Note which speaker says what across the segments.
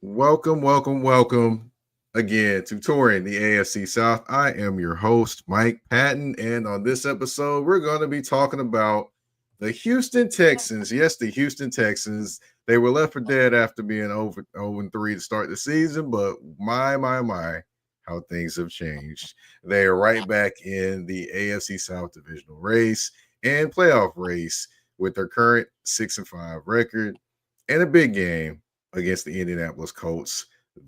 Speaker 1: Welcome again to Touring the AFC South. I am your host, Mike Patton, and on this episode, we're going to be talking about the Houston Texans. Yes, the Houston Texans. They were left for dead after being over 0-3 to start the season, but my, how things have changed. They are right back in the AFC South divisional race and playoff race with their current 6-5 record and a big game against the Indianapolis Colts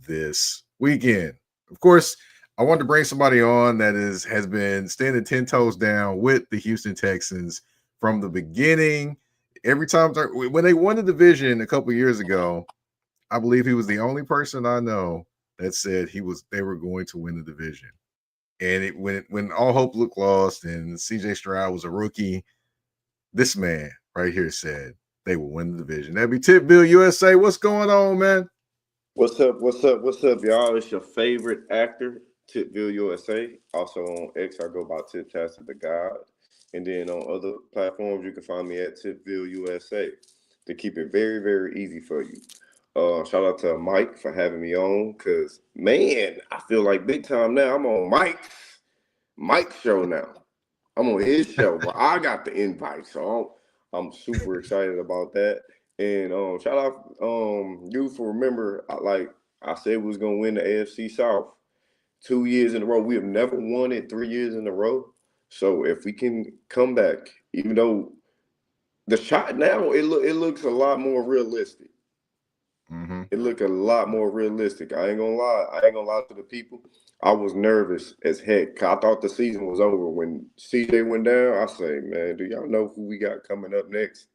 Speaker 1: this weekend. Of course, I wanted to bring somebody on that has been standing 10 toes down with the Houston Texans from the beginning. Every time when they won the division a couple years ago, I believe he was the only person I know that said they were going to win the division. And when all hope looked lost and CJ Stroud was a rookie, this man right here said they will win the division. That'd be Tipville USA. What's going on, man?
Speaker 2: What's up? What's up? What's up, y'all? It's your favorite actor, Tipville USA. Also on X, I go by Tiptastic Thee God. And then on other platforms, you can find me at Tipville USA to keep it very, very easy for you. Shout out to Mike for having me on, because, man, I feel like big time now. I'm on Mike's show now. I'm on his show, but I got the invite, so I'm super excited about that. And shout out you for remember, like I said, we was gonna win the AFC South 2 years in a row. We have never won it 3 years in a row. So if we can come back, even though the shot now it looks a lot more realistic.
Speaker 1: Mm-hmm.
Speaker 2: It looked a lot more realistic. I ain't gonna lie. I ain't gonna lie to the people. I was nervous as heck. I thought the season was over when CJ went down. I say, man, do y'all know who we got coming up next?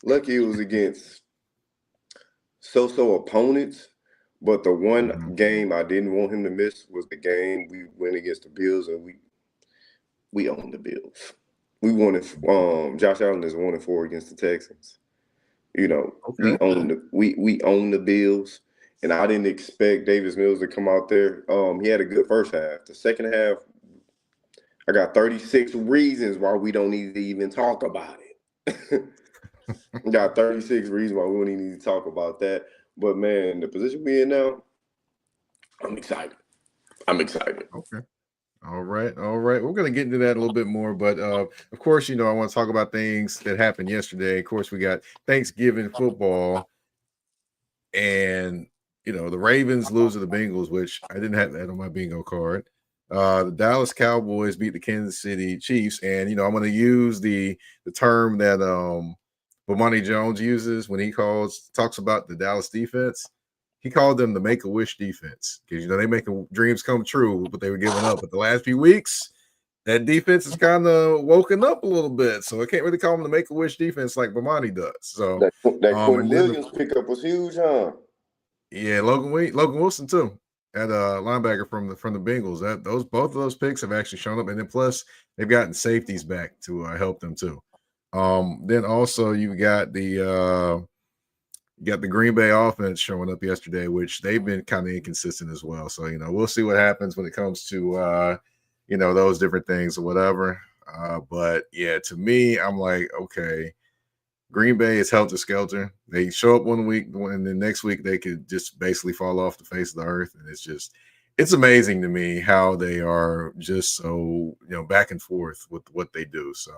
Speaker 2: Lucky it was against so opponents, but the one game I didn't want him to miss was the game we went against the Bills, and we owned the Bills. We won it. Josh Allen is 1-4 against the Texans. You know,
Speaker 1: Okay.
Speaker 2: we own the Bills, and I didn't expect Davis Mills to come out there. He had a good first half. The second half, I got 36 reasons why we don't need to even talk about it. Got 36 reasons why we don't even need to talk about that. But man, the position we in now, I'm excited. I'm excited.
Speaker 1: Okay. All right. We're gonna get into that a little bit more, but of course, I want to talk about things that happened yesterday. Of course, we got Thanksgiving football, and the Ravens lose to the Bengals, which I didn't have that on my bingo card. The Dallas Cowboys beat the Kansas City Chiefs, and I'm going to use the term that Bomani Jones uses when he talks about the Dallas defense. He called them the Make-A-Wish defense because they making dreams come true, but they were giving up. But the last few weeks, that defense is kind of woken up a little bit, so I can't really call them the Make-A-Wish defense like Bomani does. So
Speaker 2: That Quinn
Speaker 1: and then
Speaker 2: Williams pickup was huge, huh?
Speaker 1: yeah, Logan Wilson too, at linebacker from the Bengals. Both of those picks have actually shown up, and then plus they've gotten safeties back to help them too. Then also you got the Green Bay offense showing up yesterday, which they've been kind of inconsistent as well. So we'll see what happens when it comes to those different things or whatever. But yeah, to me, I'm like, okay, Green Bay is helter skelter. They show up one week, and then next week they could just basically fall off the face of the earth. And it's amazing to me how they are just so back and forth with what they do. So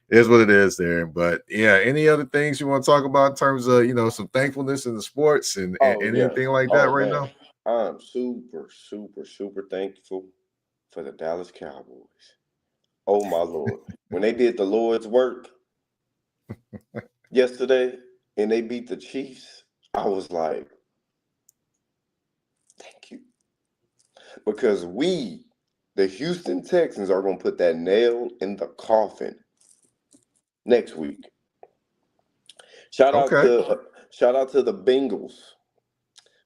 Speaker 1: it is what it is there. But yeah, any other things you want to talk about in terms of some thankfulness in the sports and
Speaker 2: Oh yeah.
Speaker 1: anything like that
Speaker 2: Oh
Speaker 1: right
Speaker 2: man.
Speaker 1: now?
Speaker 2: I'm super thankful for the Dallas Cowboys. Oh my Lord. When they did the Lord's work yesterday and they beat the Chiefs, I was like, thank you. Because we, the Houston Texans, are gonna put that nail in the coffin next week. Shout out
Speaker 1: Okay.
Speaker 2: to shout out to the Bengals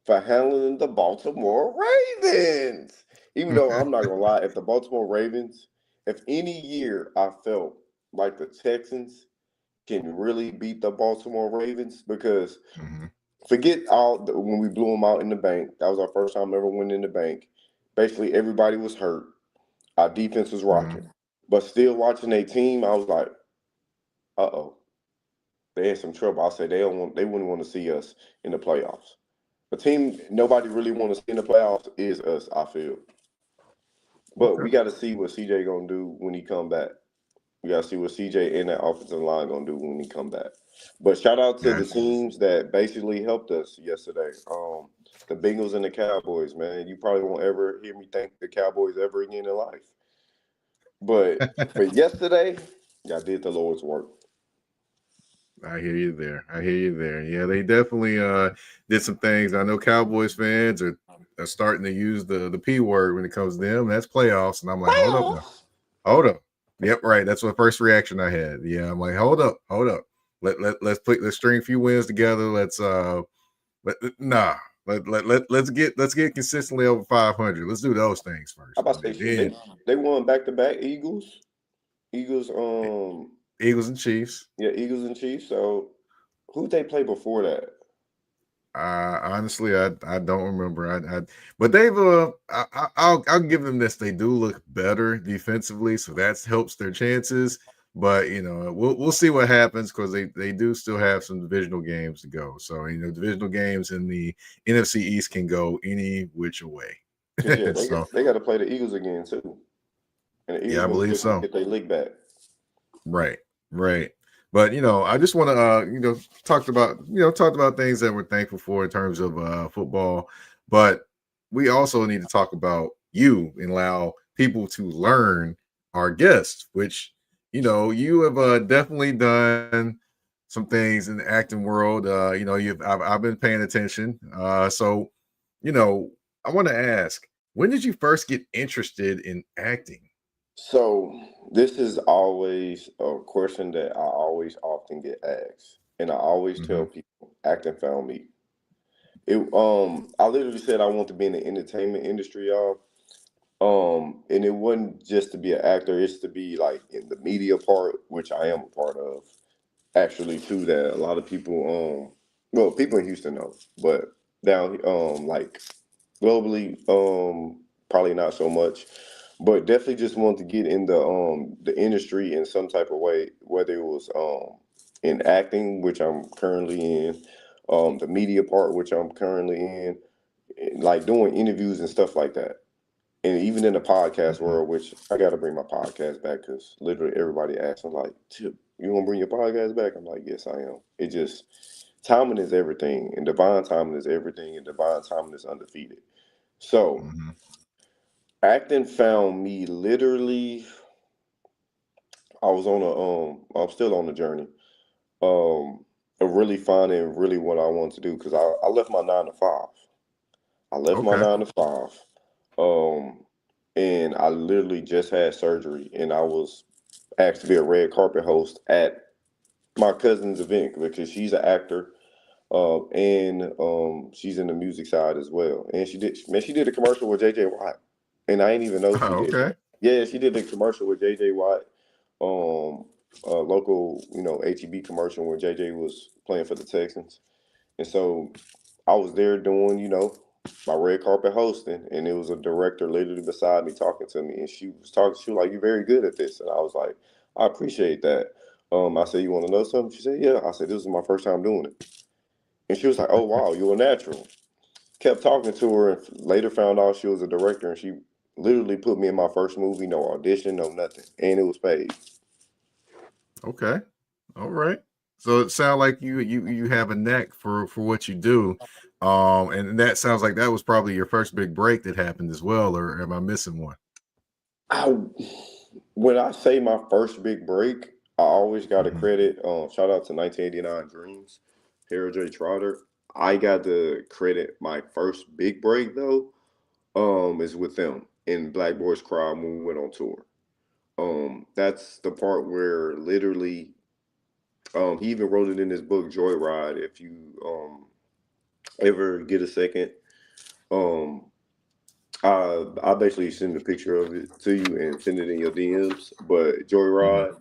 Speaker 2: for handling the Baltimore Ravens. Even though I'm not gonna lie, if the Baltimore Ravens, if any year I felt like the Texans can really beat the Baltimore Ravens, because
Speaker 1: Mm-hmm.
Speaker 2: forget when we blew them out in the bank. That was our first time ever winning in the bank. Basically, everybody was hurt. Our defense was
Speaker 1: Mm-hmm.
Speaker 2: rocking, but still watching a team, I was like, "Uh oh, they had some trouble." I said they wouldn't want to see us in the playoffs. A team nobody really want to see in the playoffs is us. I feel, but
Speaker 1: Okay.
Speaker 2: we got to see what CJ gonna do when he come back. We got to see what CJ and that offensive line gonna do when he come back. But shout out to the
Speaker 1: Gotcha.
Speaker 2: teams that basically helped us yesterday. The Bengals and the Cowboys, man. You probably won't ever hear me thank the Cowboys ever again in life. But for yesterday, y'all did the Lord's work.
Speaker 1: I hear you there. I hear you there. Yeah, they definitely did some things. I know Cowboys fans are starting to use the P word when it comes to them. That's playoffs. And I'm like, hold up now.
Speaker 2: Playoffs.
Speaker 1: Hold up. Yep, right. That's the first reaction I had. Yeah, I'm like, hold up, hold up. Let's string a few wins together. Nah. Let's get consistently over 500. Let's do those things
Speaker 2: I
Speaker 1: first.
Speaker 2: about
Speaker 1: And
Speaker 2: to say, shoot,
Speaker 1: then
Speaker 2: they won back to back. Eagles,
Speaker 1: Eagles and Chiefs.
Speaker 2: yeah, Eagles and Chiefs. So who they play before that?
Speaker 1: Honestly, I don't remember. But they've I'll give them this. They do look better defensively, so that helps their chances. But we'll see what happens because they do still have some divisional games to go. So divisional games in the NFC East can go any which way.
Speaker 2: Because yeah,
Speaker 1: So
Speaker 2: they got to play the Eagles again too, and the
Speaker 1: yeah,
Speaker 2: Eagles
Speaker 1: I
Speaker 2: gonna see
Speaker 1: believe
Speaker 2: if they can
Speaker 1: so.
Speaker 2: get their lick back.
Speaker 1: Right, right. But I just want to talked about things that we're thankful for in terms of football, but we also need to talk about you and allow people to learn our guests, which you have definitely done some things in the acting world. I've been paying attention. So I want to ask, when did you first get interested in acting?
Speaker 2: So this is always a question that I always often get asked, and I always tell
Speaker 1: Hmm.
Speaker 2: people, acting found me. I literally said I want to be in the entertainment industry, y'all. And it wasn't just to be an actor; it's to be like in the media part, which I am a part of. Actually, too, that a lot of people, well, people in Houston know, but down, like globally, probably not so much, but definitely just wanted to get in the industry in some type of way, whether it was in acting, which I'm currently in, the media part, which I'm currently in, and, like doing interviews and stuff like that. And even in the podcast
Speaker 1: Hmm.
Speaker 2: world, which I got to bring my podcast back because literally everybody asks me like, "Tip, you want to bring your podcast back?" I'm like, "Yes, I am." It just timing is everything, and divine timing is everything, and divine timing is undefeated. So
Speaker 1: Hmm.
Speaker 2: acting found me literally. I'm still on the journey. Of really finding really what I want to do because I left my 9 to 5. I left my
Speaker 1: Okay.
Speaker 2: 9 to 5. Um, and I literally just had surgery, and I was asked to be a red carpet host at my cousin's event because she's an actor, and she's in the music side as well. And she did a commercial with JJ Watt, and I didn't even know she
Speaker 1: Oh,
Speaker 2: did it.
Speaker 1: okay.
Speaker 2: Yeah, she did a commercial with JJ Watt, a local HEB commercial where JJ was playing for the Texans, and so I was there doing my red carpet hosting, and it was a director literally beside me talking to me, and she was like, "You're very good at this," and I was like, "I appreciate that." I said, "You want to know something?" She said, "Yeah." I said, "This is my first time doing it," and she was like, "Oh wow, you're a natural." Kept talking to her, and later found out she was a director, and she literally put me in my first movie, no audition, no nothing, and it was paid.
Speaker 1: Okay. All right. So it sounds like you have a knack for what you do. And that sounds like that was probably your first big break that happened as well, or am I missing one?
Speaker 2: I When I say my first big break, I always got to
Speaker 1: Hmm.
Speaker 2: credit. Shout out to 1989 Dreams, Harold J. Trotter. I got to credit my first big break though. Is with them in Black Boys Cry when we went on tour. That's the part where literally, he even wrote it in his book Joyride. If you ever get a second, um, I basically send a picture of it to you and send it in your DMs. But
Speaker 1: Hmm.
Speaker 2: Joyride,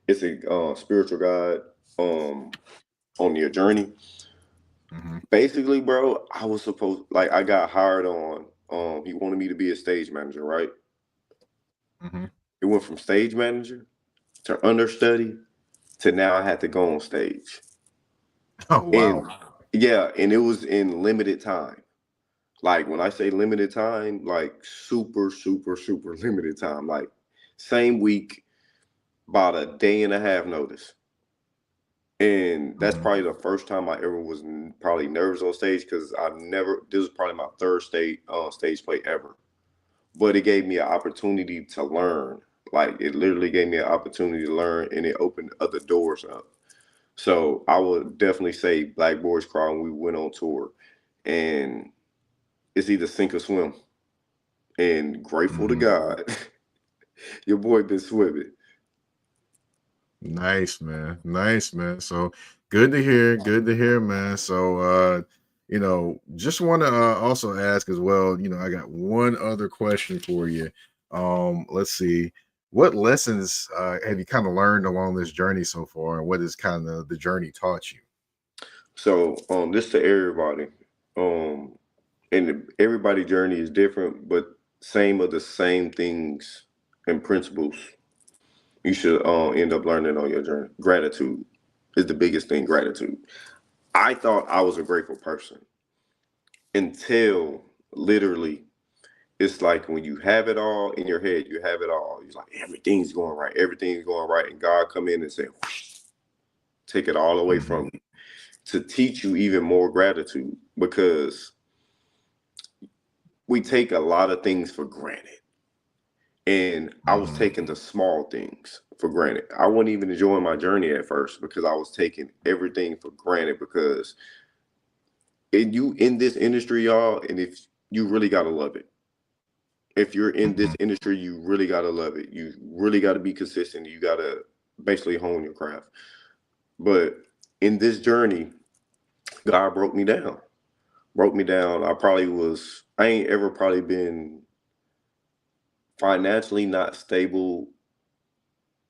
Speaker 2: it's a spiritual guide on your journey.
Speaker 1: Hmm.
Speaker 2: Basically, bro, I was supposed like I got hired on. He wanted me to be a stage manager, right?
Speaker 1: Hmm.
Speaker 2: It went from stage manager to understudy to now I had to go on stage.
Speaker 1: Oh
Speaker 2: And
Speaker 1: wow.
Speaker 2: Yeah, and it was in limited time. Like when I say limited time, like super, super, super limited time. Like same week, about a day and a half notice. And that's
Speaker 1: Mhm.
Speaker 2: probably the first time I ever was probably nervous on stage because I never. This was probably my third stage play ever. But it gave me an opportunity to learn. Like it literally gave me an opportunity to learn, and it opened other doors up. So I would definitely say Black Boys Crawl when we went on tour, and it's either sink or swim. And grateful to
Speaker 1: Mhm.
Speaker 2: God, your boy been swimming.
Speaker 1: Nice, man. Nice, man. So good to hear. Good to hear, man. So just want to also ask as well, I got one other question for you. Let's see. What lessons have you kind of learned along this journey so far, and what has kind of the journey taught you?
Speaker 2: So this to everybody. Um, and everybody journey is different, but same of the same things and principles you should end up learning on your journey. Gratitude is the biggest thing. Gratitude. I thought I was a grateful person until literally it's like when you have it all in your head, you have it all. You're like everything's going right, and God come in and say, "Whoosh," take it all away
Speaker 1: Hmm.
Speaker 2: from you to teach you even more gratitude because we take a lot of things for granted. And I was
Speaker 1: Hmm.
Speaker 2: taking the small things for granted. I wasn't even enjoying my journey at first because I was taking everything for granted because you in this industry, y'all, and if you really gotta love it. If you're in this
Speaker 1: Hmm.
Speaker 2: industry, you really gotta love it. You really gotta be consistent. You gotta basically hone your craft. But in this journey, God broke me down. Broke me down. I ain't ever probably been financially not stable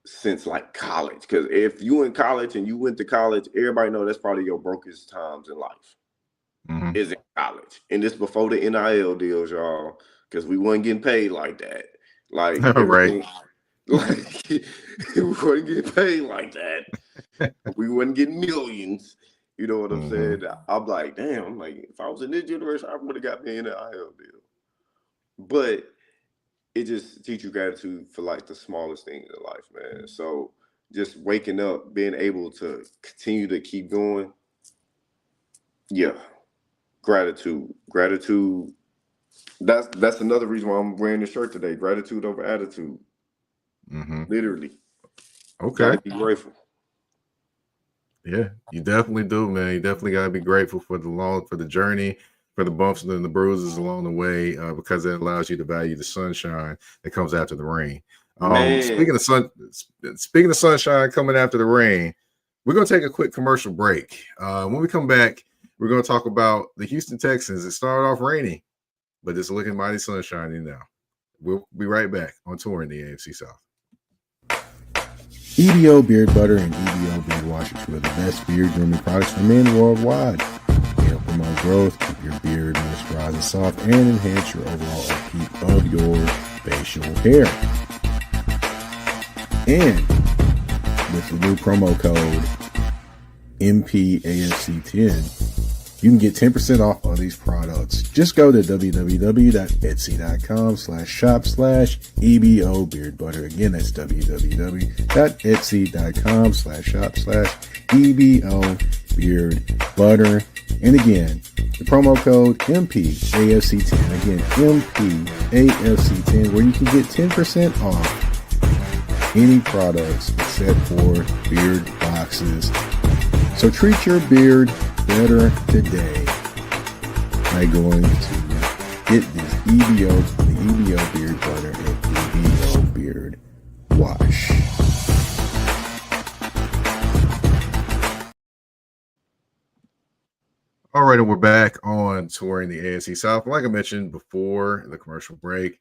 Speaker 2: since like college. Because if you in college and you went to college, everybody know that's probably your brokest times in life
Speaker 1: Hmm.
Speaker 2: is in college. And this before the NIL deals, y'all, because we wasn't getting paid like that. Like
Speaker 1: Right.
Speaker 2: everything, like we wasn't getting paid like that. We wasn't getting millions. You know what I'm
Speaker 1: Hmm.
Speaker 2: saying? I'm like, damn. I'm like, if I was in this generation, I would have got me an NIL deal. But it just teach you gratitude for like the smallest things in life, man. So just waking up, being able to continue to keep going, yeah, gratitude. That's another reason why I'm wearing this shirt today. Gratitude over attitude.
Speaker 1: Hmm.
Speaker 2: Literally, got
Speaker 1: Okay.
Speaker 2: to be grateful.
Speaker 1: Yeah, you definitely do, man. You definitely got to be grateful for the journey, for the bumps and the bruises along the way, because it allows you to value the sunshine that comes after the rain.
Speaker 2: Man,
Speaker 1: Speaking of sunshine coming after the rain, we're gonna take a quick commercial break. When we come back, we're gonna talk about the Houston Texans. It started off rainy, but it's looking mighty sunshiny now. We'll be right back on Tour in the AFC South.
Speaker 3: EBO Beard Butter and EBO Beard Wash are two of the best beard grooming products for men worldwide. They help promote growth, keep your beard moisturized and soft, and enhance your overall upkeep of your facial hair. And with the new promo code MPAFC10, you can get 10% off of these products. Just go to www.etsy.com/shop/EBO Beard Butter. Again, that's www.etsy.com/shop/EBO Beard Butter. And again, the promo code MPAFC10. Again, MPAFC10, where you can get 10% off any products except for beard boxes. So treat your beard better today by going to get this the EBO Beard Butter and EBO Beard Wash.
Speaker 1: All right, and we're back on touring the AFC South. Like I mentioned before the commercial break,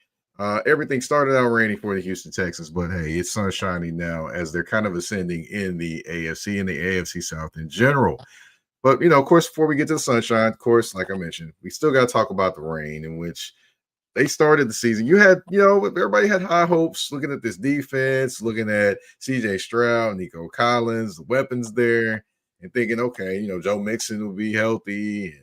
Speaker 1: everything started out rainy for the Houston Texans, but hey, it's sunshiny now as they're kind of ascending in the AFC and the AFC South in general. But of course, before we get to the sunshine, of course, like I mentioned, we still got to talk about the rain in which they started the season. You had, everybody had high hopes looking at this defense, looking at CJ Stroud, Nico Collins, the weapons there. and thinking, okay, Joe Mixon will be healthy,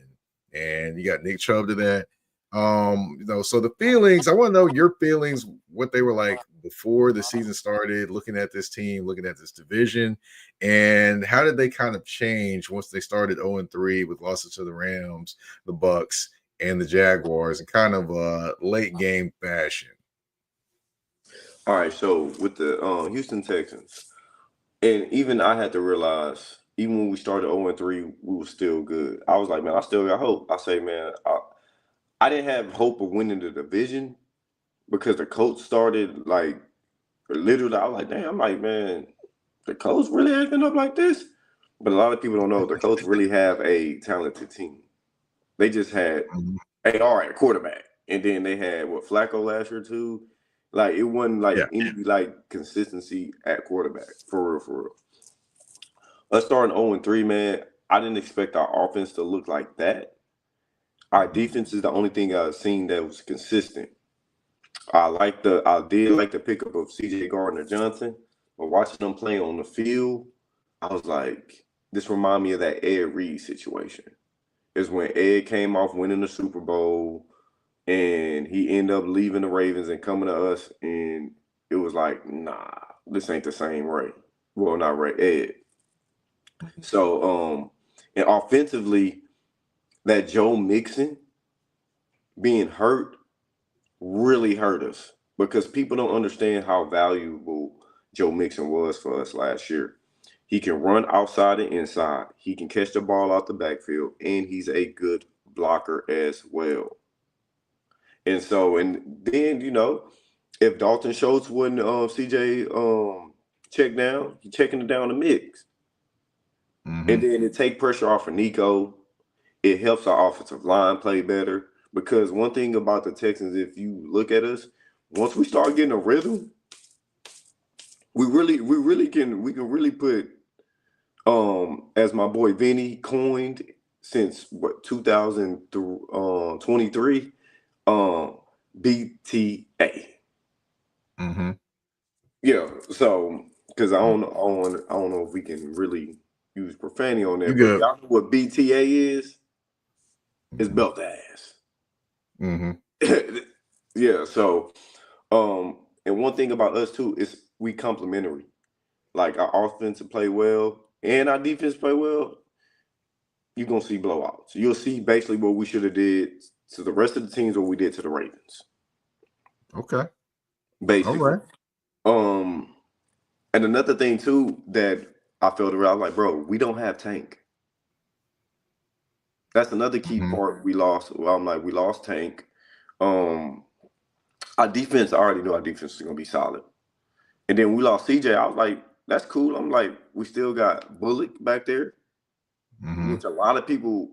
Speaker 1: and you got Nick Chubb to that. So the feelings, I want to know your feelings, what they were like before the season started, looking at this team, looking at this division, and how did they kind of change once they started 0-3 with losses to the Rams, the Bucks, and the Jaguars in kind of a late game fashion.
Speaker 2: All right, so with the Houston Texans, and even I had to realize, even when we started 0-3, we were still good. I was like, man, I still got hope. I say, man, I didn't have hope of winning the division because the Colts started like literally. I was like, damn, I'm like, man, the Colts really acting up like this. But a lot of people don't know the Colts really have a talented team. They just had AR at quarterback, and then they had Flacco last year too. Like it wasn't like any like consistency at quarterback for real, for real. Us starting 0-3, man, I didn't expect our offense to look like that. Our defense is the only thing I've seen that was consistent. I did like the pickup of C.J. Gardner-Johnson, but watching them play on the field, I was like, this remind me of that Ed Reed situation. Is when Ed came off winning the Super Bowl, and he ended up leaving the Ravens and coming to us, and it was like, nah, this ain't the same Ray. Well, not Ray, Ed. So, and offensively, that Joe Mixon being hurt really hurt us because people don't understand how valuable Joe Mixon was for us last year. He can run outside and inside. He can catch the ball out the backfield, and he's a good blocker as well. And so, and then, if Dalton Schultz wouldn't CJ checking it down the mix.
Speaker 1: Mm-hmm.
Speaker 2: And then it take pressure off of Nico. It helps our offensive line play better. Because one thing about the Texans, if you look at us, once we start getting a rhythm, we can really put, as my boy Vinny coined since 2023, BTA.
Speaker 1: Mm-hmm.
Speaker 2: Yeah, so because I don't know if we can really use profanity on there,
Speaker 1: You
Speaker 2: but
Speaker 1: good.
Speaker 2: y'all know what BTA is? It's belt ass.
Speaker 1: Mm-hmm.
Speaker 2: Yeah, so and one thing about us too is we complementary. Like our offense play well and our defense play well, you're gonna see blowouts. You'll see basically what we should have did to the rest of the teams, what we did to the Ravens.
Speaker 1: Okay.
Speaker 2: Basically.
Speaker 1: All right.
Speaker 2: And another thing too that I felt around, like, bro, we don't have Tank. That's another key part we lost. Well, I'm like, we lost Tank. Our defense, I already knew our defense was gonna be solid. And then we lost CJ. I was like, that's cool. I'm like, we still got Bullock back there, which a lot of people.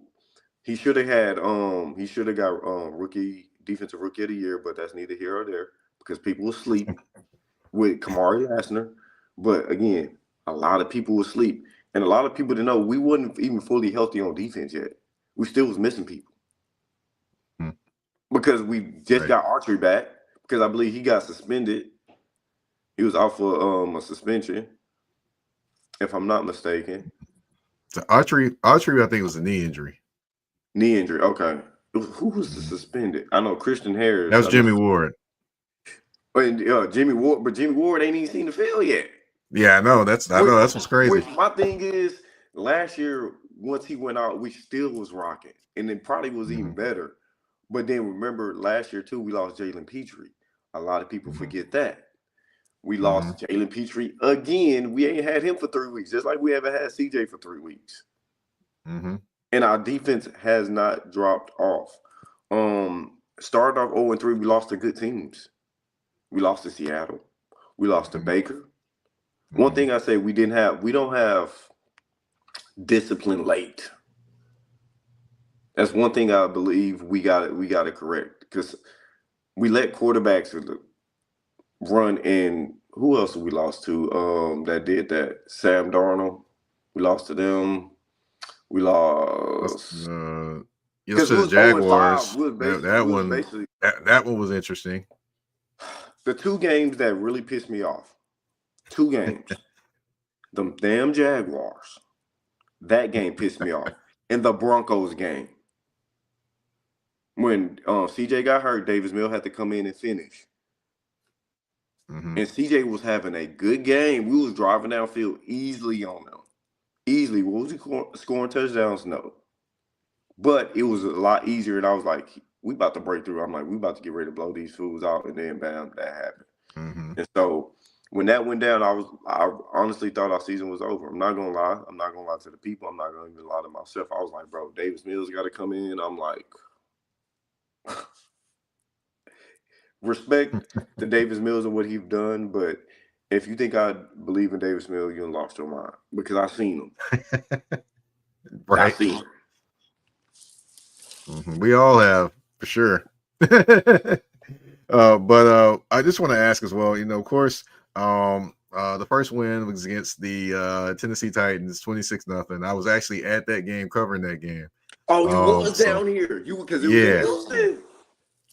Speaker 2: He should have got defensive rookie of the year, but that's neither here or there because people will sleep with Kamari Lassner. But again, a lot of people will sleep, and a lot of people didn't know we wasn't even fully healthy on defense yet. We still was missing people because we just got Archery back because I believe he got suspended. He was out for a suspension, if I'm not mistaken.
Speaker 1: So Archery, I think it was a knee injury.
Speaker 2: Knee injury, okay. Who was the suspended? I know Christian Harris.
Speaker 1: That was Jimmy Ward.
Speaker 2: And Jimmy Ward, but Jimmy Ward ain't even seen the field yet.
Speaker 1: Yeah, I know. That's what's crazy.
Speaker 2: My thing is, last year once he went out, we still was rocking, and it probably was even better. But then remember last year too, we lost Jalen Petrie. A lot of people forget that. We lost Jalen Petrie again. We ain't had him for 3 weeks, just like we haven't had CJ for 3 weeks. And our defense has not dropped off. Started off 0-3, we lost to good teams. We lost to Seattle. We lost to Baker. One thing I say we don't have discipline late. That's one thing I believe we got to correct because we let quarterbacks run. And who else we lost to? That did that. Sam Darnold. We lost to them. We lost.
Speaker 1: Yes, to the Jaguars.
Speaker 2: That
Speaker 1: one was interesting.
Speaker 2: The two games that really pissed me off. 2 games. Them damn Jaguars. That game pissed me off. In the Broncos game, when CJ got hurt, Davis Mills had to come in and finish.
Speaker 1: Mm-hmm.
Speaker 2: And CJ was having a good game. We was driving downfield easily on them. Easily. Was he scoring touchdowns? No. But it was a lot easier. And I was like, we about to break through. I'm like, we about to get ready to blow these fools out. And then, bam, that happened.
Speaker 1: Mm-hmm.
Speaker 2: And so when that went down, I honestly thought our season was over. I'm not going to lie. I'm not going to lie to the people. I'm not going to even lie to myself. I was like, bro, Davis Mills got to come in. I'm like, respect to Davis Mills and what he's done, but if you think I believe in Davis Mills, you lost your mind because I seen him.
Speaker 1: Right.
Speaker 2: I seen him.
Speaker 1: Mm-hmm. We all have, for sure. But I just want to ask as well, of course, the first win was against the Tennessee Titans, 26-0. I was actually at that game, covering that game.
Speaker 2: Oh, you was down here. Because it was in Houston.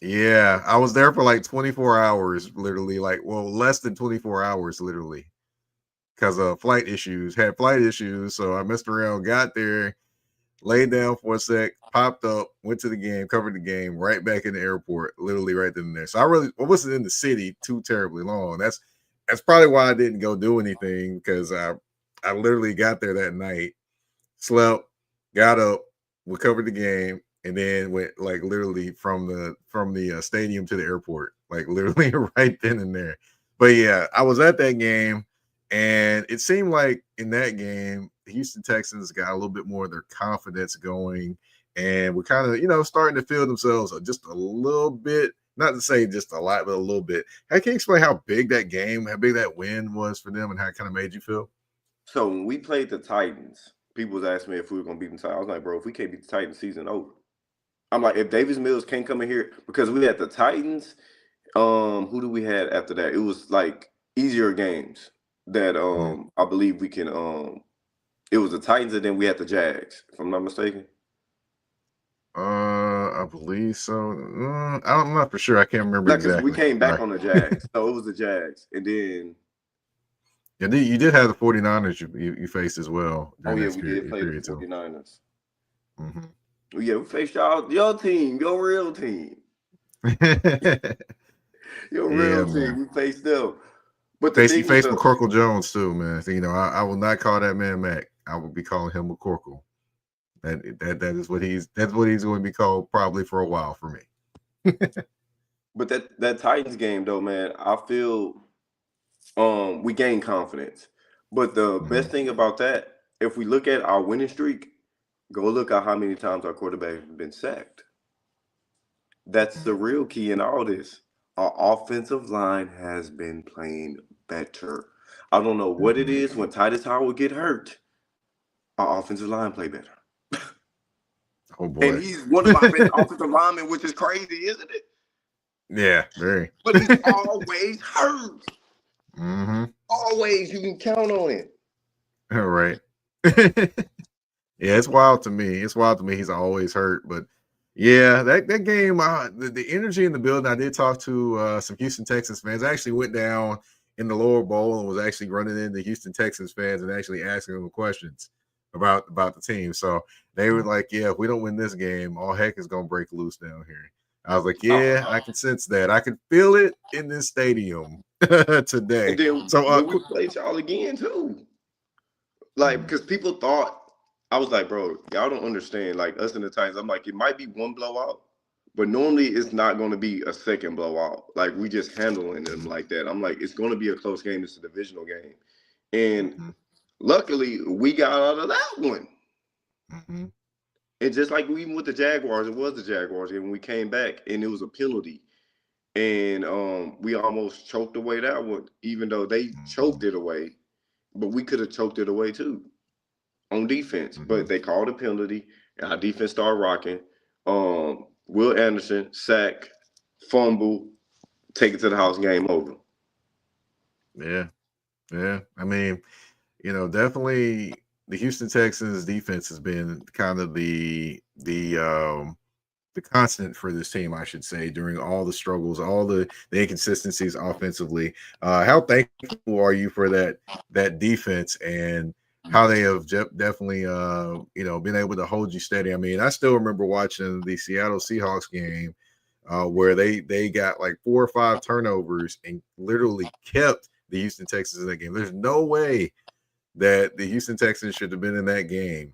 Speaker 1: Yeah, I was there for like 24 hours, literally, less than 24 hours, literally, because of flight issues. So I messed around, got there, laid down for a sec, popped up, went to the game, covered the game, right back in the airport, literally right then and there. So I wasn't in the city too terribly long. That's probably why I didn't go do anything, because I literally got there that night, slept, got up, we covered the game, and then went literally from the stadium to the airport, literally right then and there. But yeah, I was at that game, and it seemed like in that game, the Houston Texans got a little bit more of their confidence going, and we're kind of, starting to feel themselves just a little bit, not to say just a lot, but a little bit. Can you explain how big that win was for them and how it kind of made you feel?
Speaker 2: So when we played the Titans, people was asking me if we were going to beat the Titans. I was like, bro, if we can't beat the Titans, season over. I'm like, if Davis Mills can't come in here, because we had the Titans, who do we had after that? It was easier games that I believe we can it was the Titans, and then we had the Jags, if I'm not mistaken.
Speaker 1: I believe so. I'm not for sure. I can't remember exactly.
Speaker 2: We came back on the Jags. So it was the Jags. And then
Speaker 1: you did have the 49ers you faced as well.
Speaker 2: Oh yeah, we did play the 49ers.
Speaker 1: Mm-hmm.
Speaker 2: Well, yeah, we faced your team, your real team. Your real team. Man. We faced them. But
Speaker 1: you faced McCorkle Jones too, man. So, I will not call that man Mac. I will be calling him McCorkle. That is what he's going to be called probably for a while for me.
Speaker 2: But that Titans game though, man, I feel we gained confidence. But the best thing about that, if we look at our winning streak, go look at how many times our quarterback has been sacked. That's the real key in all this. Our offensive line has been playing better. I don't know what it is. When Titus Howard get hurt, our offensive line play better.
Speaker 1: Oh boy!
Speaker 2: And he's one of my best offensive linemen, which is crazy, isn't it?
Speaker 1: Yeah, very.
Speaker 2: But he's always hurt.
Speaker 1: Mm-hmm.
Speaker 2: Always, you can count on it.
Speaker 1: All right. Yeah, it's wild to me. He's always hurt, but yeah, that game, the energy in the building. I did talk to some Houston Texans fans. I actually went down in the lower bowl and was actually running into Houston Texans fans and actually asking them questions about the team. So they were like, "Yeah, if we don't win this game, all heck is gonna break loose down here." I was like, "Yeah, I can sense that. I can feel it in this stadium today."
Speaker 2: And then so we played y'all again too, because people thought. I was like, bro, y'all don't understand. Us in the Titans, I'm like, it might be one blowout, but normally it's not going to be a second blowout. We just handling them like that. I'm like, it's going to be a close game. It's a divisional game. And luckily, we got out of that one.
Speaker 1: Mm-hmm.
Speaker 2: And just like even with the Jaguars, it was the Jaguars. And when we came back, and it was a penalty. And we almost choked away that one, even though they choked it away. But we could have choked it away, too. On defense, but they called a penalty, and our defense started rocking. Will Anderson, sack, fumble, take it to the house, game over.
Speaker 1: Yeah. I mean, definitely the Houston Texans defense has been kind of the constant for this team, I should say, during all the struggles, all the inconsistencies offensively. How thankful are you for that defense? And how they have definitely been able to hold you steady. I mean, I still remember watching the Seattle Seahawks game where they got like 4 or 5 turnovers and literally kept the Houston Texans in that game. There's no way that the Houston Texans should have been in that game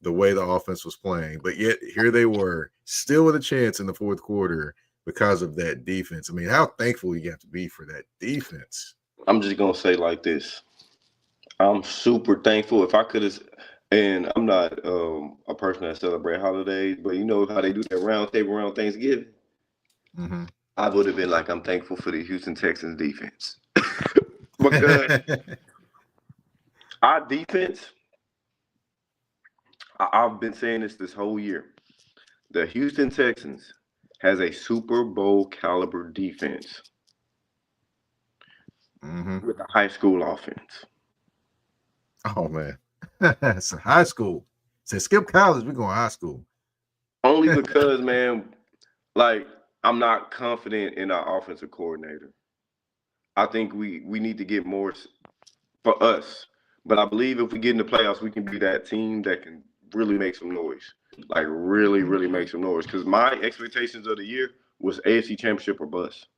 Speaker 1: the way the offense was playing, but yet here they were still with a chance in the fourth quarter because of that defense. I mean, how thankful you have to be for that defense.
Speaker 2: I'm just gonna say like this. I'm super thankful. If I could have, and I'm not a person that celebrate holidays, but you know how they do that round table around Thanksgiving.
Speaker 1: Mm-hmm.
Speaker 2: I would have been like, I'm thankful for the Houston Texans defense because our defense. I've been saying this whole year. The Houston Texans has a Super Bowl caliber defense with a high school offense.
Speaker 1: Oh man, it's high school. Say skip college, we're going high school.
Speaker 2: Only because, man, like I'm not confident in our offensive coordinator. I think we need to get more for us. But I believe if we get in the playoffs, we can be that team that can really make some noise. Like really, really make some noise. Because my expectations of the year was AFC Championship or bust.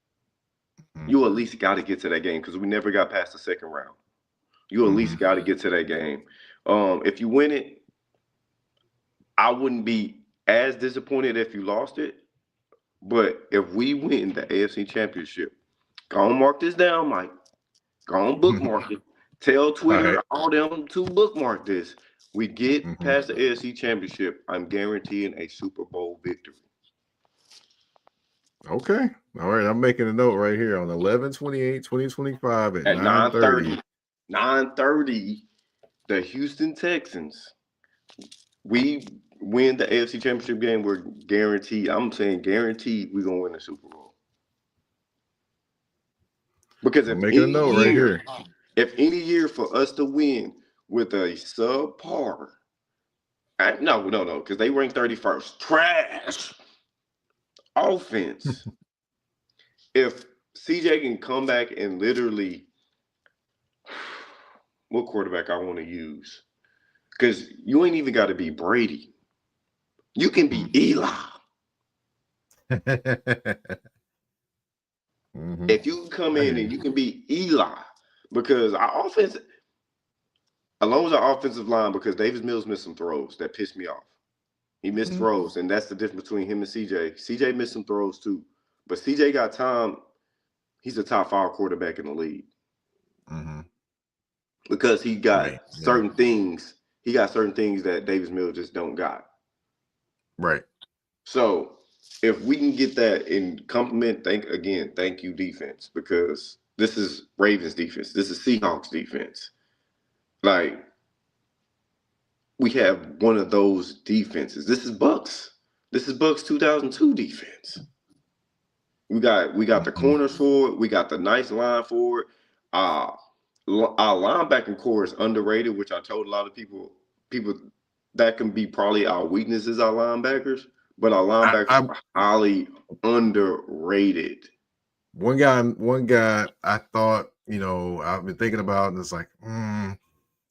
Speaker 2: You at least got to get to that game because we never got past the second round. You at least got to get to that game. If you win it, I wouldn't be as disappointed if you lost it. But if we win the AFC Championship, go on mark this down, Mike. Go on bookmark it. Tell Twitter, all them to bookmark this. We get past the AFC Championship, I'm guaranteeing a Super Bowl victory.
Speaker 1: Okay. All right. I'm making a note right here on 11/28/2025 at 9:30.
Speaker 2: 9:30, the Houston Texans. We win the AFC Championship game. We're guaranteed. I'm saying guaranteed we're going to win the Super Bowl. Because if any
Speaker 1: right here.
Speaker 2: If any year for us to win with a subpar, no, because they ranked 31st. Trash offense. If CJ can come back and literally, what quarterback I want to use? Because you ain't even got to be Brady. You can be Eli. If you come in and you can be Eli, because our offense, along with our offensive line, because Davis Mills missed some throws that pissed me off. He missed throws, and that's the difference between him and CJ. CJ missed some throws too, but CJ got time. He's a top 5 quarterback in the league because he got certain things. He got certain things that Davis Mills just don't got.
Speaker 1: Right.
Speaker 2: So if we can get that and compliment, thank you defense, because this is Ravens defense. This is Seahawks defense. Like, we have one of those defenses. This is Bucks. This is Bucks 2002 defense. We got the corners for it. We got the nice line for it. Our linebacking core is underrated, which I told a lot of people that can be probably our weaknesses, our linebackers, but our linebackers are highly underrated.
Speaker 1: One guy I thought, I've been thinking about, and it's like,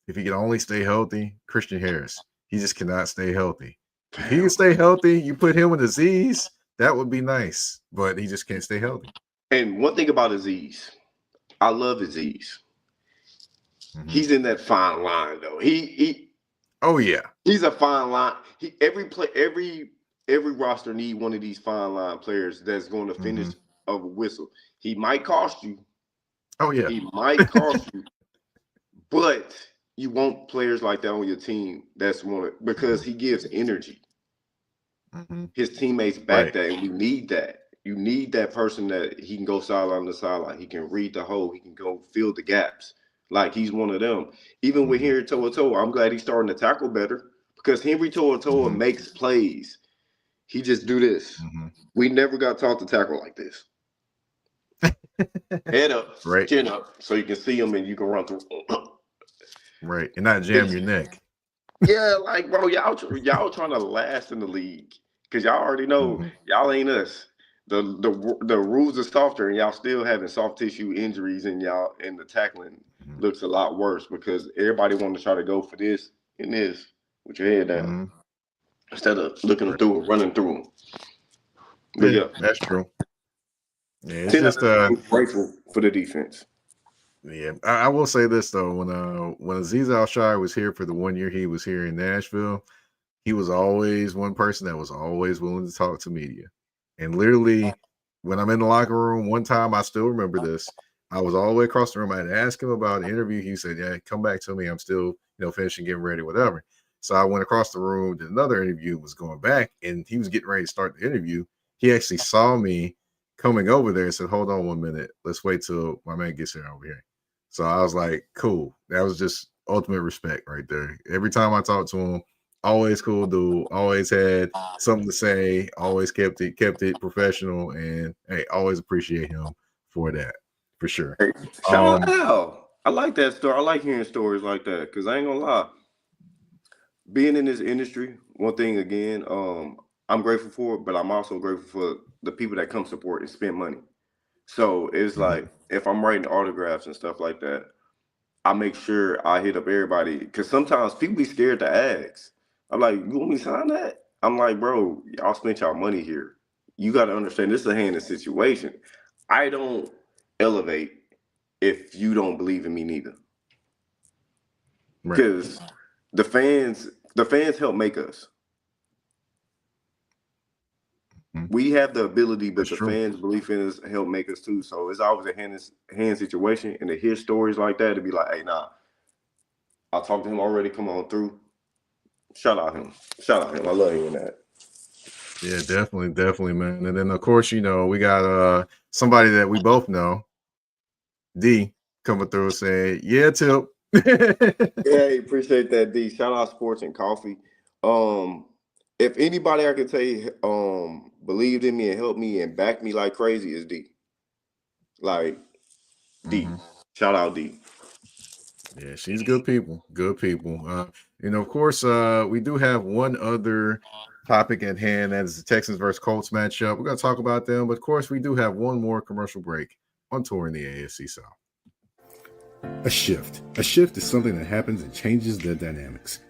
Speaker 1: if he could only stay healthy, Christian Harris. He just cannot stay healthy. If he can stay healthy, you put him with Aziz, that would be nice, but he just can't stay healthy.
Speaker 2: And one thing about Aziz, I love Aziz. He's in that fine line though. He's a fine line. Every roster need one of these fine line players that's going to finish of a whistle. He might cost you.
Speaker 1: Oh yeah.
Speaker 2: He might cost you. But you want players like that on your team because he gives energy. His teammates back that, and we need that. You need that person that he can go sideline to sideline. He can read the hole. He can go fill the gaps. Like, he's one of them. Even with Henry To'oTo'o, I'm glad he's starting to tackle better because Henry To'oTo'o makes plays. He just do this. We never got taught to tackle like this. Head up, chin up, so you can see him and you can run through.
Speaker 1: Right, and not jam your neck.
Speaker 2: Yeah, like, bro, y'all trying to last in the league because y'all already know y'all ain't us. the rules are softer, and y'all still having soft tissue injuries, and the tackling looks a lot worse because everybody want to try to go for this and this with your head down instead of looking through and running through them. But
Speaker 1: Yeah, that's true. Yeah, it's
Speaker 2: 10 out
Speaker 1: just
Speaker 2: of 10 grateful for the defense.
Speaker 1: yeah. I will say this though, when Azeez Al-Shire was here for the 1 year he was here in Nashville, he was always one person that was always willing to talk to media. And literally, when I'm in the locker room, one time I still remember this. I was all the way across the room. I had asked him about an interview. He said, "Yeah, come back to me. I'm still, finishing, getting ready, whatever." So I went across the room, did another interview, was going back, and he was getting ready to start the interview. He actually saw me coming over there and said, "Hold on 1 minute. Let's wait till my man gets here over here." So I was like, cool. That was just ultimate respect right there. Every time I talked to him, always cool dude, always had something to say, always kept it professional, and hey, always appreciate him for that, for sure.
Speaker 2: Hey, shout out Al. I like that story. I like hearing stories like that because I ain't gonna lie. Being in this industry, one thing again, I'm grateful for it, but I'm also grateful for the people that come support and spend money. So it's like if I'm writing autographs and stuff like that, I make sure I hit up everybody because sometimes people be scared to ask. I'm like, you want me to sign that? I'm like, bro, y'all spent y'all money here. You got to understand this is a hand in situation. I don't elevate if you don't believe in me neither. Because the fans help make us. We have the ability, but the fans' belief in us help make us too. So it's always a hand situation. And to hear stories like that, to be like, hey, nah, I talked to him already. Come on through. Shout out him. I love hearing that.
Speaker 1: Yeah, definitely, man. And then of course, we got somebody that we both know, D, coming through saying, "Yeah, Tip."
Speaker 2: Hey, appreciate that, D. Shout out Sports and Coffee. If anybody I can tell you believed in me and helped me and backed me like crazy is D. Like D. Shout out D.
Speaker 1: Yeah, she's good people. Good people. Of course, we do have one other topic at hand. That is the Texans versus Colts matchup. We're going to talk about them, but of course, we do have one more commercial break on touring the AFC South.
Speaker 3: A shift. A shift is something that happens and changes the dynamics.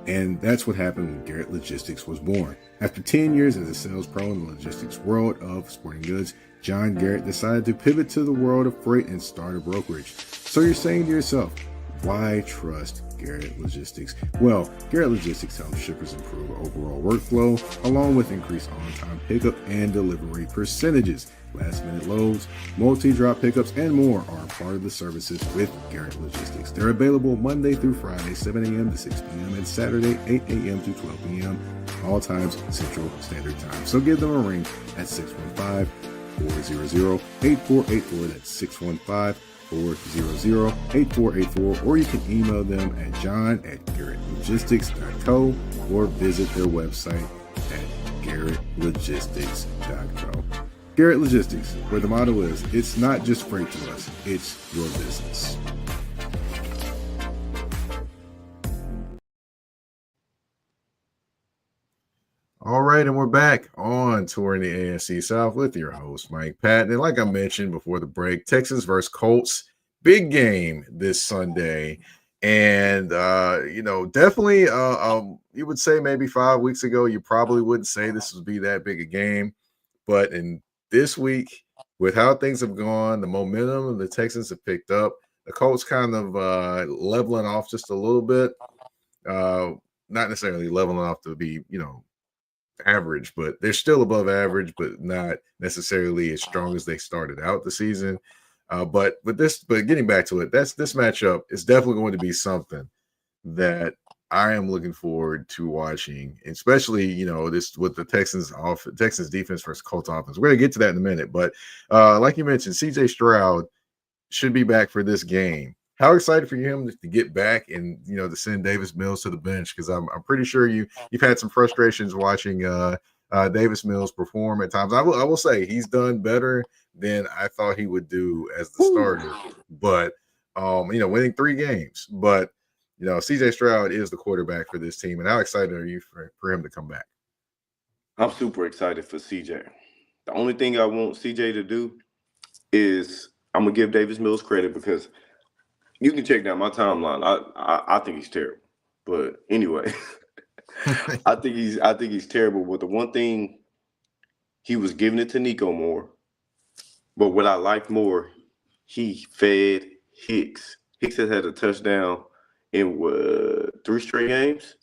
Speaker 3: And that's what happened when Garrett Logistics was born. After 10 years as a sales pro in the logistics world of sporting goods, John Garrett decided to pivot to the world of freight and start a brokerage. So you're saying to yourself, why trust Garrett Logistics? Well, Garrett Logistics helps shippers improve overall workflow, along with increased on-time pickup and delivery percentages. Last-minute loads, multi-drop pickups, and more are part of the services with Garrett Logistics. They're available Monday through Friday, 7 a.m. to 6 p.m., and Saturday, 8 a.m. to 12 p.m., all times Central Standard Time. So give them a ring at 615-400-8484. That's 615-400-8484, or you can email them at john@garrettlogistics.co or visit their website at garrettlogistics.co. Garrett Logistics, where the motto is, it's not just freight to us, it's your business.
Speaker 1: All right, and we're back on touring the AFC South with your host, Mike Patton. And like I mentioned before the break, Texans versus Colts, big game this Sunday. And, definitely, you would say maybe 5 weeks ago, you probably wouldn't say this would be that big a game. But in this week, with how things have gone, the momentum the Texans have picked up, the Colts kind of leveling off just a little bit. Not necessarily leveling off to be, average, but they're still above average, but not necessarily as strong as they started out the season. But getting back to it, this matchup is definitely going to be something that I am looking forward to watching, especially this with the Texans defense versus Colts offense. We're gonna get to that in a minute, but like you mentioned, CJ Stroud should be back for this game. How excited for him to get back and to send Davis Mills to the bench? Because I'm pretty sure you've had some frustrations watching Davis Mills perform at times. I will say he's done better than I thought he would do as the starter. But winning 3 games. But CJ Stroud is the quarterback for this team. And how excited are you for him to come back?
Speaker 2: I'm super excited for CJ. The only thing I want CJ to do is I'm gonna give Davis Mills credit because you can check down my timeline. I think he's terrible. But anyway, I think he's terrible. But the one thing, he was giving it to Nico more. But what I liked more, he fed Hicks. Hicks has had a touchdown in 3 straight games.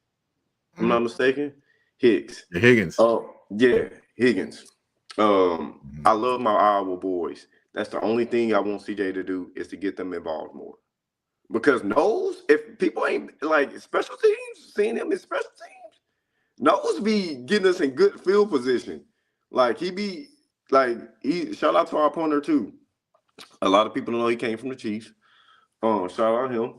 Speaker 2: If I'm not mistaken. Hicks.
Speaker 1: Higgins.
Speaker 2: Oh, yeah, Higgins. I love my Iowa boys. That's the only thing I want CJ to do is to get them involved more. Because Knowles, if people ain't like special teams, seeing him in special teams, Knowles be getting us in good field position. Like shout out to our punter too. A lot of people know he came from the Chiefs. Shout out him.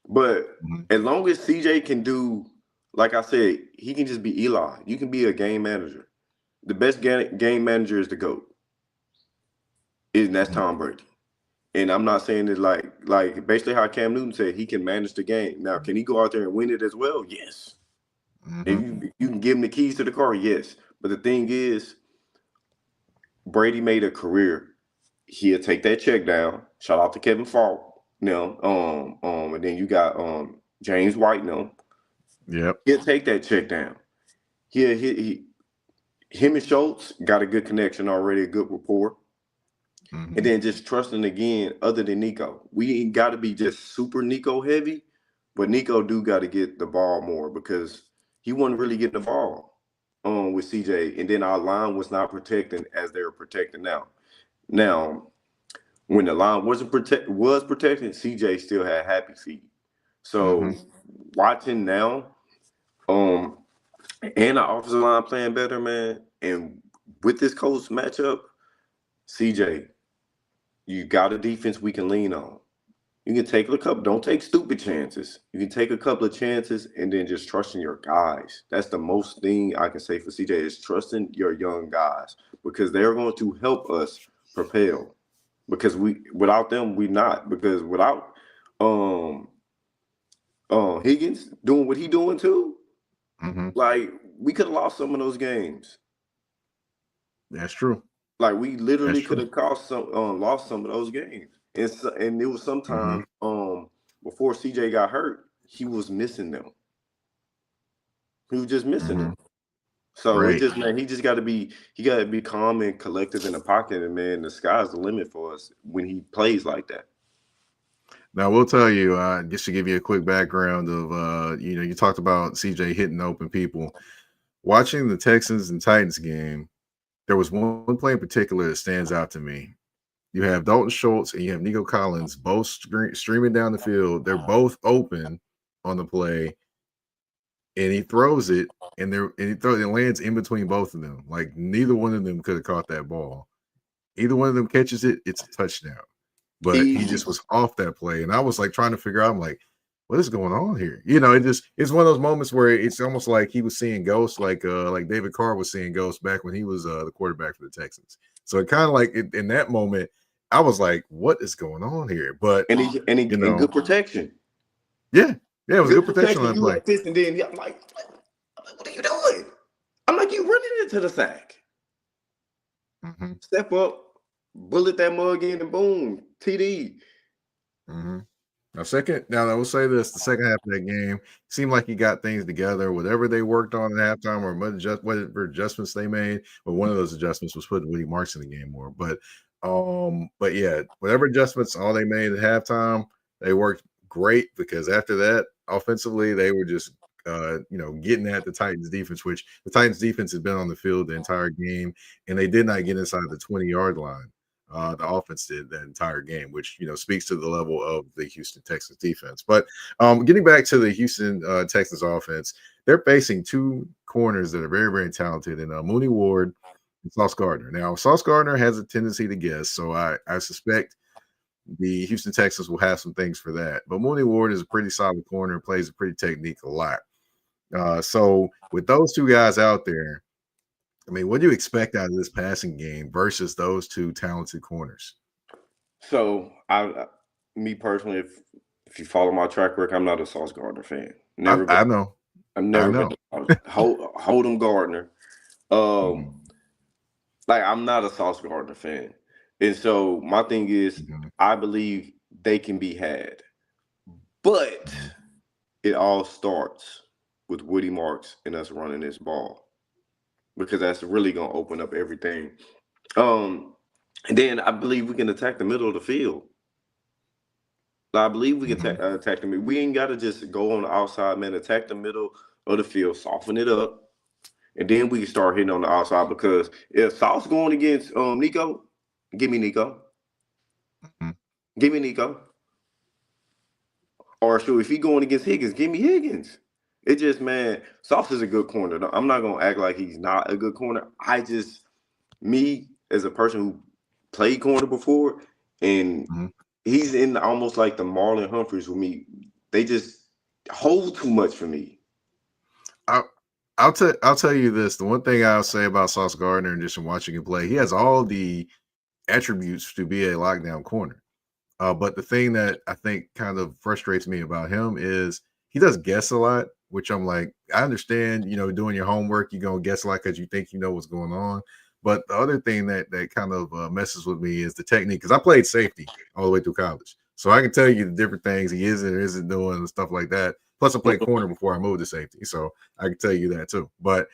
Speaker 2: But as long as CJ can do, like I said, he can just be Eli. You can be a game manager. The best game manager is the GOAT. And that's Tom Brady. And I'm not saying it like basically how Cam Newton said he can manage the game. Now, can he go out there and win it as well? Yes. And you can give him the keys to the car, yes. But the thing is, Brady made a career. He'll take that check down. Shout out to Kevin Falk. And then you got James White now.
Speaker 1: Yep.
Speaker 2: He'll take that check down. Him and Schultz got a good connection already, a good rapport. And then just trusting again, other than Nico. We ain't got to be just super Nico heavy, but Nico do got to get the ball more because he wasn't really getting the ball with CJ. And then our line was not protecting as they were protecting now. Now, when the line was protecting, CJ still had happy feet. So watching now, and our offensive line playing better, man, and with this Colts matchup, CJ, you got a defense we can lean on. You can take a couple. Don't take stupid chances. You can take a couple of chances and then just trusting your guys. That's the most thing I can say for CJ is trusting your young guys because they're going to help us propel. Because without them, we not. Because without Higgins doing what he doing too, like we could have lost some of those games.
Speaker 1: That's true.
Speaker 2: Like we literally could have lost some of those games. And it was sometimes before CJ got hurt, he was missing them. He was just missing them. So it just he got to be calm and collective in the pocket, and man, the sky's the limit for us when he plays like that.
Speaker 1: Now we'll tell you, just to give you a quick background of you talked about CJ hitting open people. Watching the Texans and Titans game, there was one play in particular that stands out to me. You have Dalton Schultz and you have Nico Collins both streaming down the field. They're both open on the play, and he throws it, and it lands in between both of them. Like neither one of them could have caught that ball. Either one of them catches it, it's a touchdown. But he just was off that play, and I was like trying to figure out. I'm like, what is going on here? It's one of those moments where it's almost like he was seeing ghosts, like David Carr was seeing ghosts back when he was the quarterback for the Texans. So it kind of like in that moment, I was like, what is going on here? But
Speaker 2: and good protection.
Speaker 1: Yeah, it was good protection on that play.
Speaker 2: Like this, and then I'm like, what are you doing? I'm like, you running into the sack. Step up, bullet that mug in, and boom, TD.
Speaker 1: Now I will say this: the second half of that game seemed like he got things together. Whatever they worked on at halftime, or whatever adjustments they made, but one of those adjustments was putting Woody Marks in the game more. But yeah, whatever adjustments all they made at halftime, they worked great because after that, offensively, they were just getting at the Titans defense, which the Titans defense has been on the field the entire game, and they did not get inside the 20-yard line. The offense did that entire game, which speaks to the level of the Houston Texans defense. But getting back to the Houston Texans offense, they're facing two corners that are very, very talented, and Mooney Ward and Sauce Gardner. Now, Sauce Gardner has a tendency to guess, so I suspect the Houston Texans will have some things for that. But Mooney Ward is a pretty solid corner, plays a pretty technique a lot. So with those two guys out there, I mean, what do you expect out of this passing game versus those two talented corners? So,
Speaker 2: me personally, if you follow my track record, I'm not a Sauce Gardner fan.
Speaker 1: I know.
Speaker 2: I've never been Hold'em Gardner. like I'm not a Sauce Gardner fan, and so my thing is
Speaker 1: Mhm,
Speaker 2: I believe they can be had, but
Speaker 1: mhm,
Speaker 2: it all starts with Woody Marks and us running this ball because that's really gonna open up everything. Um, and then I believe we can attack the middle of the field. I believe we can
Speaker 1: mhm.
Speaker 2: attack the middle. We ain't got to just go on the outside, man. Attack the middle of the field, soften it up, and then we can start hitting on the outside. Because if Sauce going against Nico, give me Nico,
Speaker 1: Mhm.
Speaker 2: give me Nico. Or so if he going against Higgins, give me Higgins. It just, man, Sauce is a good corner. I'm not gonna act like he's not a good corner. Me as a person who played corner before, and
Speaker 1: Mhm.
Speaker 2: he's in almost like the Marlon Humphreys with me. They just hold too much for me.
Speaker 1: I, I'll tell you this. The one thing I'll say about Sauce Gardner and just from watching him play, he has all the attributes to be a lockdown corner. But the thing that I think kind of frustrates me about him is he does guess a lot, which I'm like, I understand, doing your homework, you're gonna guess a lot because you think you know what's going on. But the other thing that kind of messes with me is the technique, because I played safety all the way through college, so I can tell you the different things he is and isn't doing and stuff like that. Plus, I played corner before I moved to safety, so I can tell you that too. But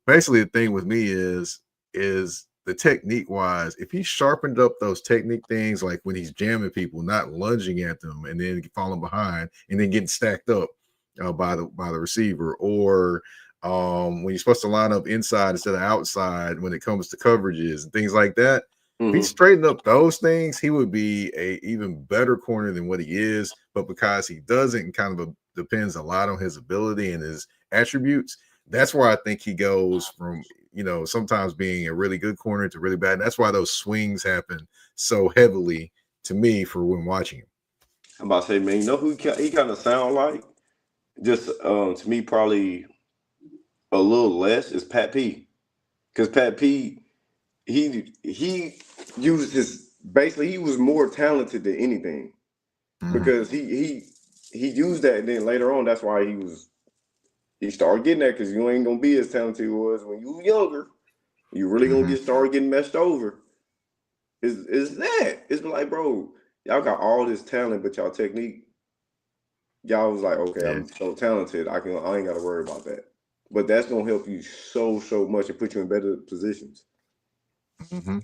Speaker 1: basically, the thing with me is the technique wise, if he sharpened up those technique things, like when he's jamming people, not lunging at them and then falling behind and then getting stacked up by the receiver, or when you're supposed to line up inside instead of outside when it comes to coverages and things like that. If he
Speaker 2: Mhm.
Speaker 1: straightened up those things, he would be a even better corner than what he is. But because he doesn't, and kind of depends a lot on his ability and his attributes, that's where I think he goes from, sometimes being a really good corner to really bad. And that's why those swings happen so heavily to me for when watching him.
Speaker 2: I'm about to say, man, you know who he kind of sound like? Just to me, probably a little less is Pat P. Because Pat P, he used his basically he was more talented than anything
Speaker 1: Mhm,
Speaker 2: because he used that, and then later on that's why he started getting that because you ain't gonna be as talented as you was when you were younger. You really gonna
Speaker 1: mhm.
Speaker 2: get started getting messed over. Is that? It's like, bro, y'all got all this talent, but y'all technique, y'all was like, okay,
Speaker 1: Yeah.
Speaker 2: I'm so talented, I ain't gotta worry about that. But that's gonna help you so much and put you in better positions.
Speaker 1: Mhm.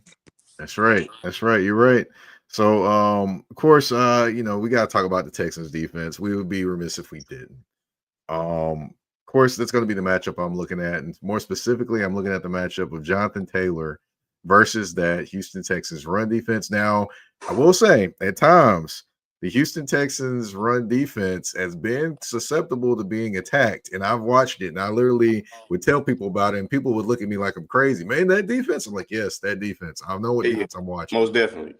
Speaker 1: That's right. That's right. You're right. So, of course, we got to talk about the Texans defense. We would be remiss if we didn't. Of course, that's going to be the matchup I'm looking at. And more specifically, I'm looking at the matchup of Jonathan Taylor versus that Houston Texans run defense. Now, I will say at times, the Houston Texans run defense has been susceptible to being attacked. And I've watched it, and I literally would tell people about it, and people would look at me like I'm crazy. Man, that defense. I'm like, yes, that defense. I know what
Speaker 2: Yeah,
Speaker 1: defense I'm watching.
Speaker 2: most definitely.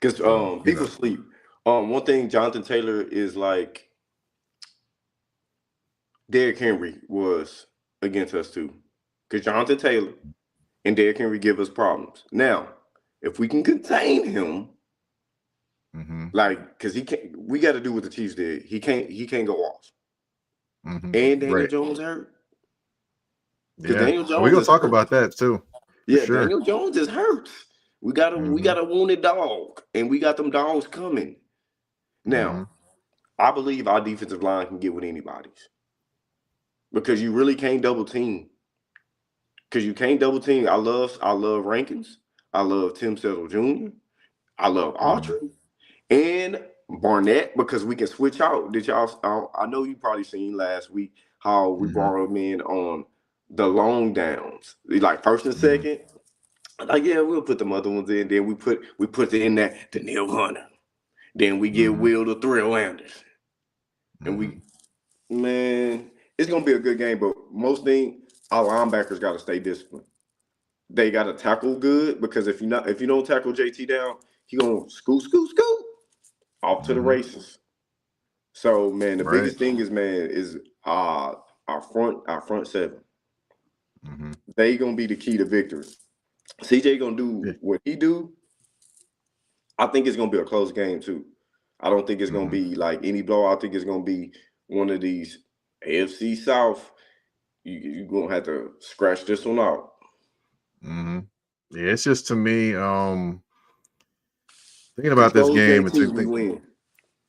Speaker 2: Because
Speaker 1: So,
Speaker 2: people sleep. One thing Jonathan Taylor is like Derrick Henry was against us too. Because Jonathan Taylor and Derrick Henry give us problems. Now, if we can contain him,
Speaker 1: hmm
Speaker 2: like, because he can't, we got to do what the Chiefs did. He can't go off. And Daniel
Speaker 1: right.
Speaker 2: Jones hurt. Because
Speaker 1: Yeah.
Speaker 2: Daniel
Speaker 1: And we're
Speaker 2: Jones
Speaker 1: going to
Speaker 2: is
Speaker 1: talk
Speaker 2: hurt.
Speaker 1: about that too, for
Speaker 2: Yeah,
Speaker 1: sure.
Speaker 2: Daniel Jones is hurt. We got
Speaker 1: hmm
Speaker 2: a wounded dog, and we got them dogs coming. Now,
Speaker 1: hmm
Speaker 2: I believe our defensive line can get with anybody's because you really can't double team. Because you can't double team. I love Rankins. I love Tim Settle Jr. I love
Speaker 1: hmm
Speaker 2: Autry and Barnett because we can switch out. Did y'all? I know you probably seen last week how we
Speaker 1: hmm
Speaker 2: brought them in on the long downs, like first and
Speaker 1: hmm
Speaker 2: second. Like, yeah, we'll put the other ones in. Then we put in that to Neil Hunter. Then we give
Speaker 1: hmm
Speaker 2: Will the Thrill Anderson, and
Speaker 1: hmm
Speaker 2: we man, it's gonna be a good game. But most thing, our linebackers got to stay disciplined. They got to tackle good because if you don't tackle JT down, he gonna scoot off to the
Speaker 1: hmm
Speaker 2: races. So man, the
Speaker 1: Right.
Speaker 2: biggest thing is our front seven.
Speaker 1: hmm
Speaker 2: They gonna be the key to victory. CJ gonna do
Speaker 1: Yeah.
Speaker 2: what he do. I think it's gonna be a close game too. I don't think it's gonna
Speaker 1: hmm
Speaker 2: be like any blow. I think it's gonna be one of these AFC South. You gonna have to scratch this one out.
Speaker 1: hmm Yeah, it's just to me, thinking about this
Speaker 2: Control
Speaker 1: game and
Speaker 2: JT,
Speaker 1: to
Speaker 2: we
Speaker 1: think,
Speaker 2: win.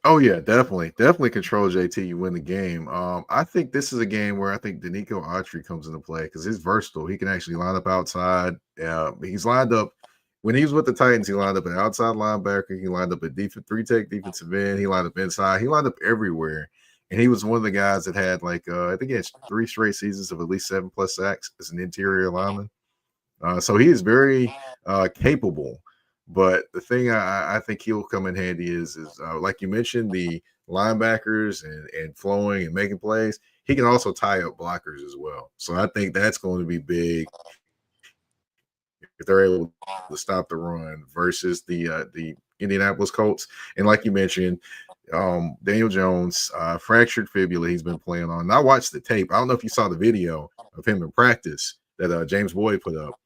Speaker 1: oh yeah, definitely control JT. You win the game. I think this is a game where I think Danico Autry comes into play because he's versatile. He can actually line up outside. He's lined up when he was with the Titans. He lined up an outside linebacker. He lined up a three tech defensive end. He lined up inside. He lined up everywhere. And he was one of the guys that had like I think he had 3 straight seasons of at least 7+ sacks as an interior lineman. So he is very capable. But the thing I think he'll come in handy is like you mentioned, the linebackers and flowing and making plays. He can also tie up blockers as well. So I think that's going to be big if they're able to stop the run versus the Indianapolis Colts. And like you mentioned, Daniel Jones fractured fibula he's been playing on. And I watched the tape. I don't know if you saw the video of him in practice that James Boyd put up.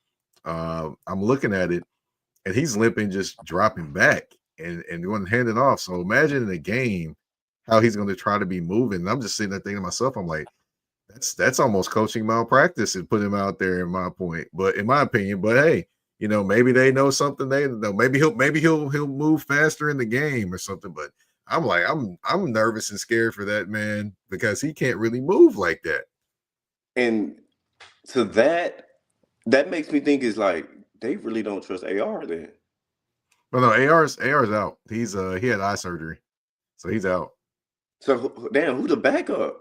Speaker 1: I'm looking at it, and he's limping, just dropping back and going hand it off. So imagine in a game how he's going to try to be moving. And I'm just sitting there thinking to myself, I'm like, that's almost coaching malpractice and put him out there. In my point, but in my opinion, but hey, maybe they know something. They know maybe he'll move faster in the game or something. But I'm like, I'm nervous and scared for that man because he can't really move like that.
Speaker 2: And to that makes me think is like they really don't trust AR then.
Speaker 1: Well, no, AR's out. He's he had eye surgery, so he's out.
Speaker 2: So damn, who the backup?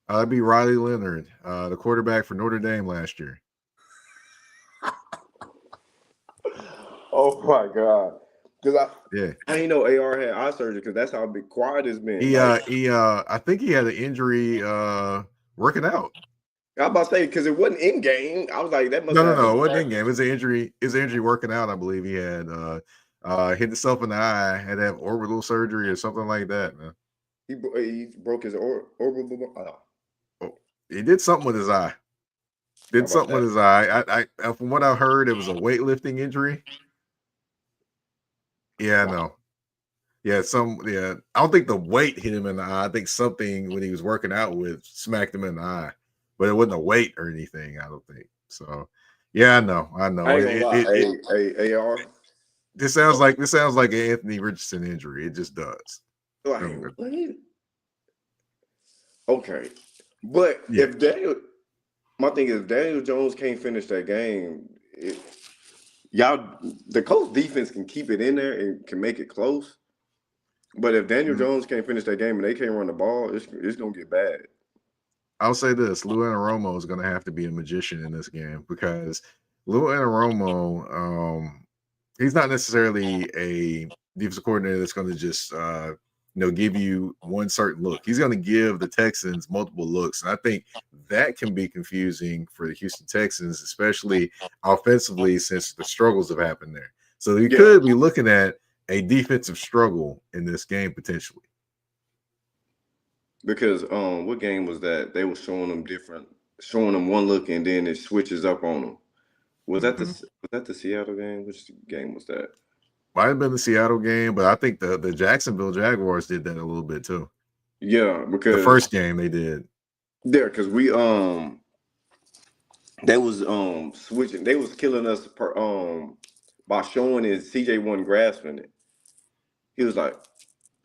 Speaker 1: That'd be Riley Leonard, the quarterback for Notre Dame last year.
Speaker 2: Oh my god! Because
Speaker 1: Yeah,
Speaker 2: I didn't know AR had eye surgery because that's how big quiet it's been.
Speaker 1: I think he had an injury working out.
Speaker 2: I was about to say because it wasn't in game. I was like, that must
Speaker 1: No,
Speaker 2: have
Speaker 1: it wasn't in game. It was an injury. It was an injury working out. I believe he had hit himself in the eye, had to have orbital surgery or something like that. Man.
Speaker 2: He broke his orbital.
Speaker 1: Oh, he did something with his eye. Did something with his eye. I from what I heard, it was a weightlifting injury. Yeah, no. Yeah, I don't think the weight hit him in the eye. I think something when he was working out with smacked him in the eye, but it wasn't a weight or anything. I don't think so. Yeah, I know.
Speaker 2: I ain't gonna lie. AR.
Speaker 1: This sounds like an Anthony Richardson injury. It just does.
Speaker 2: Like, okay, but
Speaker 1: Yeah.
Speaker 2: my thing is Daniel Jones can't finish that game. The Colts defense can keep it in there and can make it close. But if Daniel Jones can't finish that game and they can't run the ball, it's gonna get bad.
Speaker 1: I'll say this: Lou Anarumo is going to have to be a magician in this game because Lou Anarumo, he's not necessarily a defensive coordinator that's going to just give you one certain look. He's going to give the Texans multiple looks, and I think that can be confusing for the Houston Texans, especially offensively, since the struggles have happened there. So you could be looking at a defensive struggle in this game potentially.
Speaker 2: Because what game was that? They were showing them one look and then it switches up on them. Was that the Seattle game? Which game was that?
Speaker 1: Might have been the Seattle game, but I think the Jacksonville Jaguars did that a little bit too.
Speaker 2: Yeah, because
Speaker 1: the first game they did.
Speaker 2: Yeah, because we they was switching. They was killing us by showing it. CJ wasn't grasping it. He was like,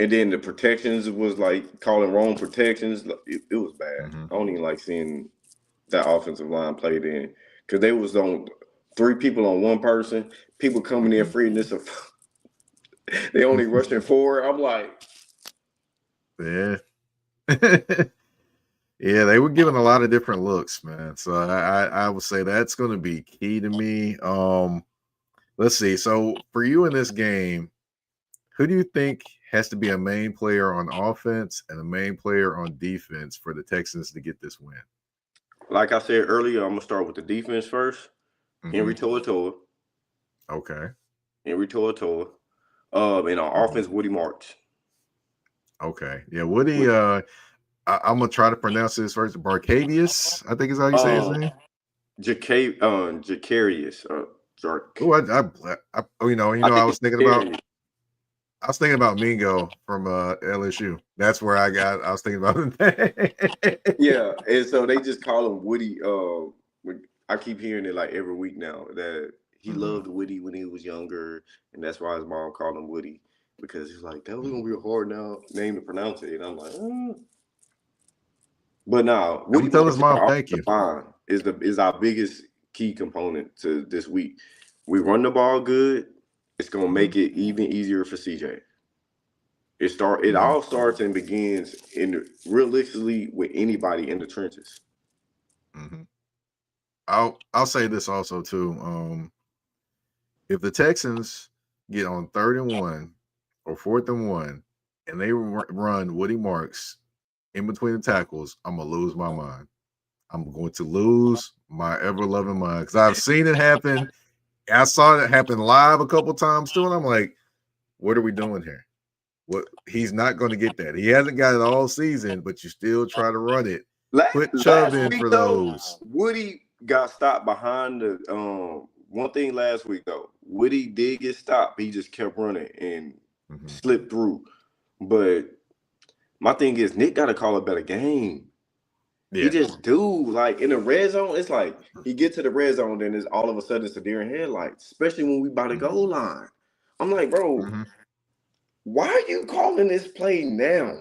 Speaker 2: and then the protections was like calling wrong protections. It was bad. I don't even like seeing that offensive line played in because they was on 3 people on one person. People coming in free and this. They only rushing 4. I'm like,
Speaker 1: yeah. Yeah, they were giving a lot of different looks, man. So I would say that's going to be key to me. Let's see. So for you in this game, who do you think has to be a main player on offense and a main player on defense for the Texans to get this win?
Speaker 2: Like I said earlier, I'm gonna start with the defense first. Henry To'oTo'o.
Speaker 1: Okay.
Speaker 2: Henry To'oTo'o. And on offense, Woody Marks.
Speaker 1: Okay. Yeah, Woody. I'm gonna try to pronounce his first. Barcavius, I think is how you say his name.
Speaker 2: Jacarius.
Speaker 1: I was thinking about Mingo from LSU. That's where I was thinking about it.
Speaker 2: Yeah, and so they just call him Woody. I keep hearing it like every week now that He loved Woody when he was younger, and that's why his mom called him Woody, because he's like, that was gonna be a hard name to pronounce it. And I'm like, But now
Speaker 1: I'm
Speaker 2: Woody
Speaker 1: tell his
Speaker 2: Marks
Speaker 1: mom thank you.
Speaker 2: line is our biggest key component to this week. We run the ball good. It's gonna make it even easier for CJ. It all starts and begins in realistically with anybody in the trenches.
Speaker 1: I'll say this also too. If the Texans get on 3rd and 1 or 4th and 1, and they run Woody Marks in between the tackles, I'm gonna lose my mind. I'm going to lose my ever loving mind because I've seen it happen. I saw it happen live a couple times too, and I'm like, what are we doing here? What He's not going to get that. He hasn't got it all season, but you still try to run it. Put Chubb in for those.
Speaker 2: Woody got stopped behind the one thing last week though. Woody did get stopped. He just kept running and slipped through. But my thing is Nick got to call a better game. Yeah. He just do. Like in the red zone, it's like he get to the red zone, then it's all of a sudden it's a deer in headlights, especially when we by the goal line. I'm like, bro, why are you calling this play now?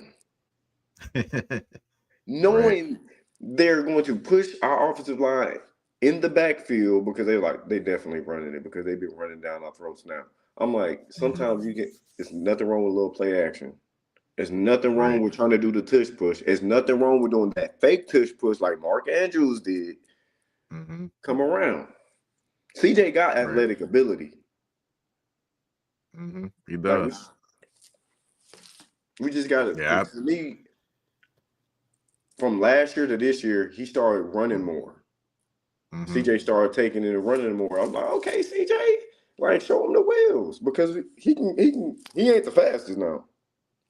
Speaker 2: Knowing they're going to push our offensive line in the backfield because they definitely running it because they've been running down our throats now. I'm like, sometimes it's nothing wrong with a little play action. There's nothing wrong with trying to do the tush push. There's nothing wrong with doing that fake tush push like Mark Andrews did. Come around. CJ got athletic ability.
Speaker 1: He does.
Speaker 2: Like, we just got to. Yeah. To me, from last year to this year, he started running more. CJ started taking it and running more. I'm like, okay, CJ, like show him the wheels because he ain't the fastest now.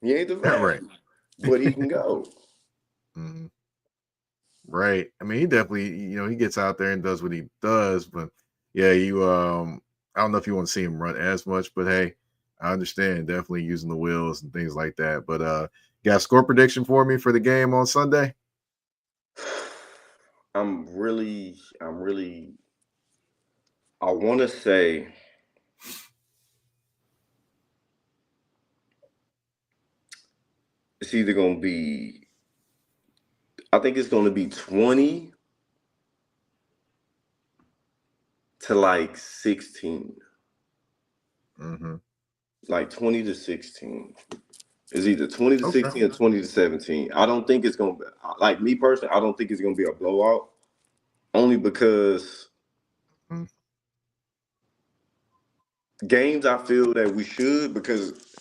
Speaker 2: He ain't the fastest, but he can go.
Speaker 1: Right. I mean, he definitely, he gets out there and does what he does. But yeah, I don't know if you want to see him run as much, but hey, I understand definitely using the wheels and things like that. But you got a score prediction for me for the game on Sunday?
Speaker 2: I want to say it's either going to be, I think it's going to be 20 to like 16. Like 20 to 16. It's either 20 to 16 or 20 to 17. I don't think it's going to be, like me personally, I don't think it's going to be a blowout. Only because games I feel that we should, because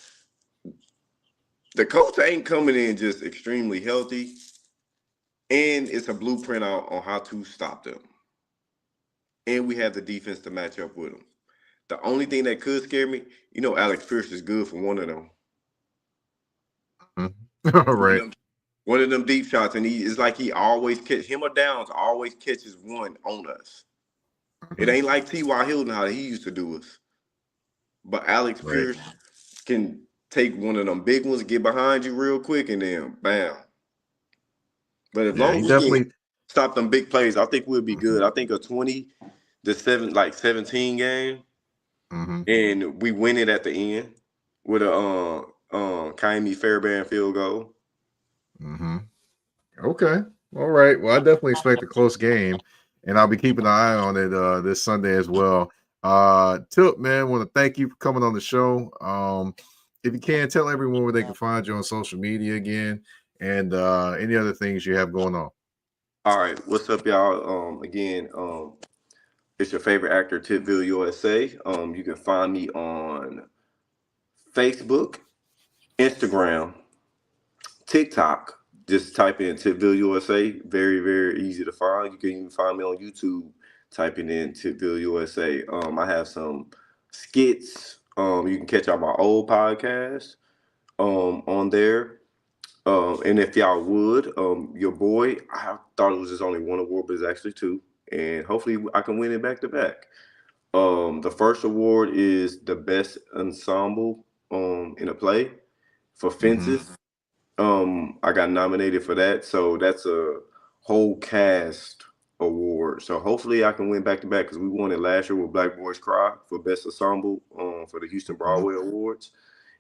Speaker 2: the Colts ain't coming in just extremely healthy. And it's a blueprint on how to stop them. And we have the defense to match up with them. The only thing that could scare me, Alex Pierce is good for one of them. One of them deep shots, and it's like he always him or Downs always catches one on us. It ain't like T.Y. Hilton how he used to do us. But Alex Pierce can take one of them big ones, get behind you real quick, and then bam. But as long as we can stop them big plays, I think we'll be good. I think a 20 to 17 game, and we win it at the end with a Kaimi Fairbairn field goal.
Speaker 1: Okay. All right. Well, I definitely expect a close game, and I'll be keeping an eye on it this Sunday as well. Tip, man, want to thank you for coming on the show. If you can, tell everyone where they can find you on social media again, and any other things you have going on.
Speaker 2: All right. What's up, y'all? Again, it's your favorite actor, Tipville USA. You can find me on Facebook, Instagram, TikTok. Just type in Tipville USA. Very, very easy to find. You can even find me on YouTube, typing in Tipville USA. I have some skits. You can catch out my old podcast on there. And if y'all would, your boy, I thought it was just only one award, but it's actually two. And hopefully I can win it back to back. The first award is the best ensemble in a play for Fences. I got nominated for that. So that's a whole cast award. So hopefully I can win back to back because we won it last year with Black Boys Cry for Best Ensemble for the Houston Broadway Awards.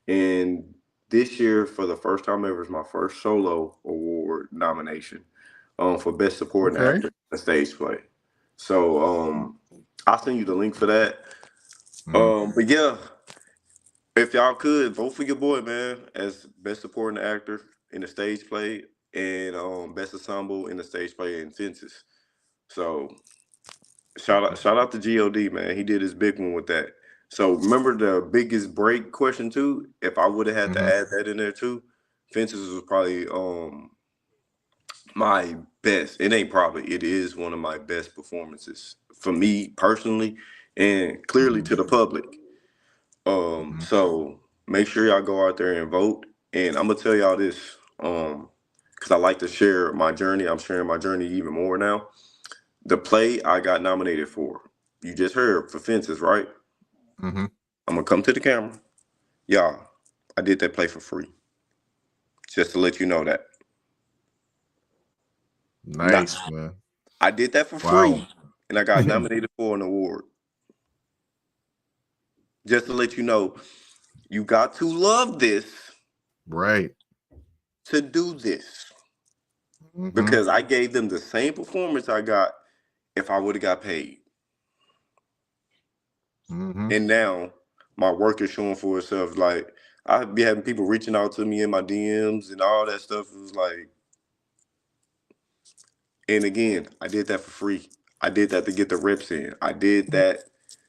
Speaker 2: And this year, for the first time ever, is my first solo award nomination for Best Supporting
Speaker 1: Okay.
Speaker 2: Actor in a Stage Play. So I'll send you the link for that. But yeah, if y'all could vote for your boy, man, as Best Supporting Actor in a Stage Play and Best Ensemble in a Stage Play in Fences. So shout out to God, man. He did his big one with that. So remember the biggest break question too? If I would have had to add that in there too, Fences was probably my best. It ain't probably, it is one of my best performances for me personally and clearly to the public. So make sure y'all go out there and vote. And I'm gonna tell y'all this, because I like to share my journey. I'm sharing my journey even more now. The play I got nominated for, you just heard, for Fences, right? I'm gonna come to the camera. Y'all, I did that play for free. Just to let you know that.
Speaker 1: Nice, man.
Speaker 2: I did that for free, and I got nominated for an award. Just to let you know, you got to love this,
Speaker 1: Right,
Speaker 2: to do this, because I gave them the same performance I got if I would have got paid. And now my work is showing for itself. Like, I be having people reaching out to me in my DMs and all that stuff. It was like, and again, I did that for free. I did that to get the reps in. I did that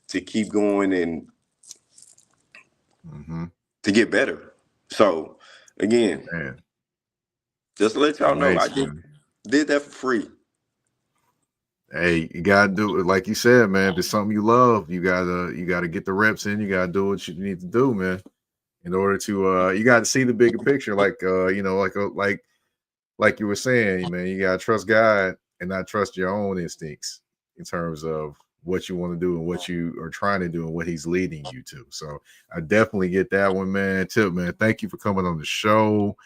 Speaker 2: to keep going and to get better. So again, just to let y'all know, I did that for free.
Speaker 1: Hey, you gotta do it like you said, man. If it's something you love, you gotta get the reps in. You gotta do what you need to do, man. In order to you gotta see the bigger picture, like like you were saying, man. You gotta trust God and not trust your own instincts in terms of what you want to do and what you are trying to do and what He's leading you to. So I definitely get that one, man. Tip, man. Thank you for coming on the show.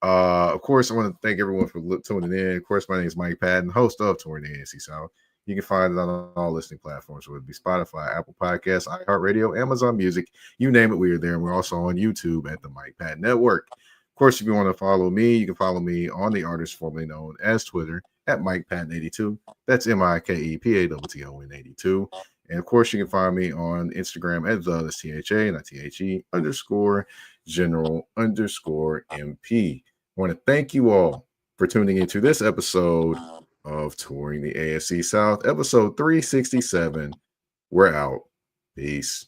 Speaker 1: Of course, I want to thank everyone for tuning in. Of course, my name is Mike Patton, host of Touring the AFC South. You can find it on all listening platforms, whether it be Spotify, Apple Podcasts, iHeartRadio, Amazon Music, you name it, we are there. And we're also on YouTube at the Mike Patton Network. Of course, if you want to follow me, you can follow me on the artist formerly known as Twitter at Mike Patton 82. That's MikePatton 82. And of course, you can find me on Instagram at THA, not THE _general_MP. I want to thank you all for tuning into this episode of Touring the AFC South, episode 367. We're out. Peace.